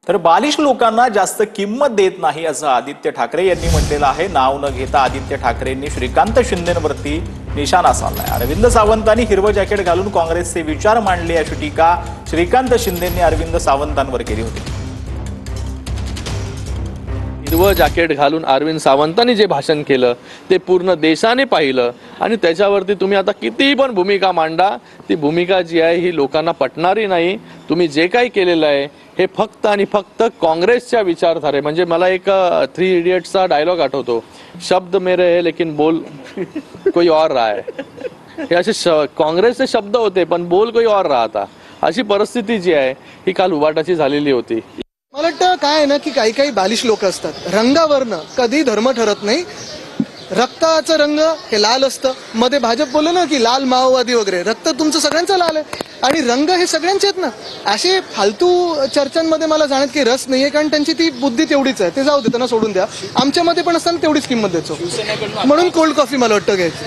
तर बालिश लोकांना जास्त किंमत देत नाही असं आदित्य ठाकरे यांनी म्हटलेलं आहे। नाव न घेता आदित्य ठाकरेंनी श्रीकांत शिंदेंवरती निशाणा साधलाय। अरविंद सावंतांनी हिरवं जॅकेट घालून काँग्रेसचे विचार मांडले अशी टीका श्रीकांत शिंदेंनी अरविंद सावंतांवर केली होती। हिरवं जॅकेट घालून अरविंद सावंतांनी जे भाषण केलं ते पूर्ण देशाने पाहिलं आणि त्याच्यावरती तुम्ही आता कितीही पण भूमिका मांडा, ती भूमिका जी आहे ही लोकांना पटणारी नाही। तुम्ही जे काही केलेलं आहे हे फक्त आणि फक्त काँग्रेसच्या विचारधारे, म्हणजे मला एक 3 इडियट्सचा डायलॉग आठवतो, शब्द मेरे है लेकिन बोल कोई और रहा है। हे असे काँग्रेसचे शब्द होते पण बोल कोई और रहा था। अशी परिस्थिती जी आहे ही काल उबाटाची झालेली होती। मला वाटतं काय आहे ना की काही काही बालिश लोक असतात, रंगावरनं कधी धर्म ठरत नाही। रक्ताचं रंग हे लाल असतं, मध्ये भाजप बोललं ना की लाल माओवादी वगैरे, रक्त तुमचं सगळ्यांचं लाल आहे आणि रंग हे सगळ्यांचे आहेत ना। असे फालतू चर्चांमध्ये मला जाण्यात काही रस नाहीये, कारण त्यांची ती बुद्धी तेवढीच आहे, ते जाऊ दे, त्यांना सोडून द्या। आमच्यामध्ये पण असताना तेवढीच किंमत द्यायचो, म्हणून कोल्ड कॉफी मला वाटतं घ्यायची।